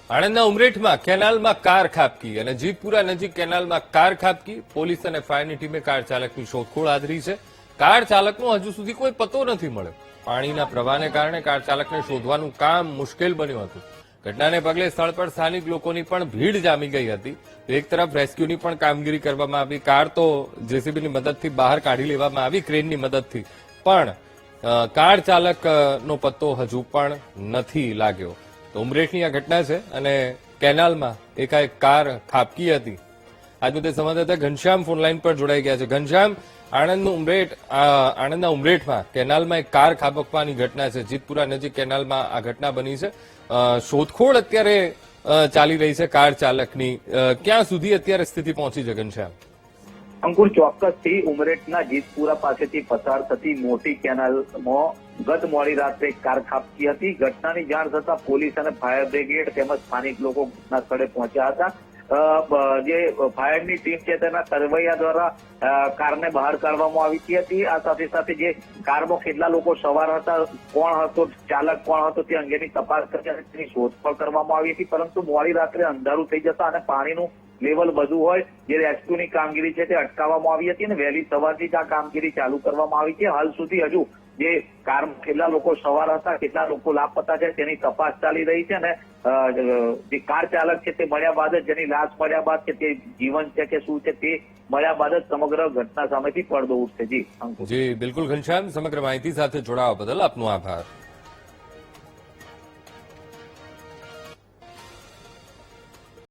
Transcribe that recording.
આણંદના ઉમરેઠમાં કેનાલમાં કાર ખાબકી અને જીતપુરા નજીક કેનાલમાં કાર ખાબકી. પોલીસ અને ફાયરની ટીમે કાર ચાલકની શોધખોળ આદરી છે. કાર ચાલકનો હજુ સુધી કોઈ પતો નથી મળ્યો. પાણીના પ્રવાહને કારણે કાર ચાલકને શોધવાનું કામ મુશ્કેલ બન્યું હતું. ઘટનાને પગલે સ્થળ પર સ્થાનિક લોકોની પણ ભીડ જામી ગઈ હતી. એક તરફ રેસ્ક્યુની પણ કામગીરી કરવામાં આવી. કાર તો જેસીબીની મદદથી બહાર કાઢી લેવામાં આવી, ક્રેનની મદદથી, પણ કાર ચાલકનો પત્તો હજુ પણ નથી લાગ્યો. તો ઉમરેઠની આ ઘટના છે અને કેનાલમાં એકાએક કાર ખાબકી હતી. આજ મુદ્દે સંવાદદાતા ઘનશ્યામ ફોનલાઈન પર જોડાઈ ગયા છે. ઘનશ્યામ, આણંદના ઉમરેઠમાં કેનાલમાં એક કાર ખાબકવાની ઘટના છે. જીતપુરા નજીક કેનાલમાં આ ઘટના બની છે. શોધખોળ અત્યારે ચાલી રહી છે કાર ચાલકની. ક્યાં સુધી અત્યારે સ્થિતિ પહોંચી છે ઘનશ્યામ? અંકુર, ચોક્કસથી ઉમરેઠના જીતપુરા પાસેથી પસાર થતી મોટી કેનાલમાં ગત મોડી રાત્રે એક કાર ખાબકી હતી. ઘટનાની જાણ થતા પોલીસ અને ફાયર બ્રિગેડ તેમજ સ્થાનિક લોકો ઘટના સ્થળે પહોંચ્યા હતા. જે ફાયરની ટીમ છે તેના તરવૈયા દ્વારા કારને બહાર કાઢવામાં આવી હતી. આ સાથે સાથે જે કારમાં કેટલા લોકો સવાર હતા, કોણ હતો, ચાલક કોણ હતો તે અંગેની તપાસ કરી અને તેની શોધખોળ કરવામાં આવી હતી. પરંતુ મોડી રાત્રે અંધારું થઈ જતા અને પાણીનું લેવલ વધુ હોય, જે રેસ્ક્યુની કામગીરી છે તે અટકાવવામાં આવી હતી અને વહેલી સવારથી જ આ કામગીરી ચાલુ કરવામાં આવી છે. હાલ સુધી હજુ જે કારમાં કેટલા લોકો સવાર હતા, કેટલા લોકો લાપતા છે તેની તપાસ ચાલી રહી છે અને જે કાર ચાલક છે તે મળ્યા બાદ જ, જેની લાશ મળ્યા બાદ કે તે જીવન છે કે શું છે તે મળ્યા બાદ જ સમગ્ર ઘટના સામેથી પડદો ઉઠશે. જી અંકુર. જી બિલકુલ ઘનશ્યામ, સમગ્ર માહિતી સાથે જોડાવા બદલ આપનો આભાર.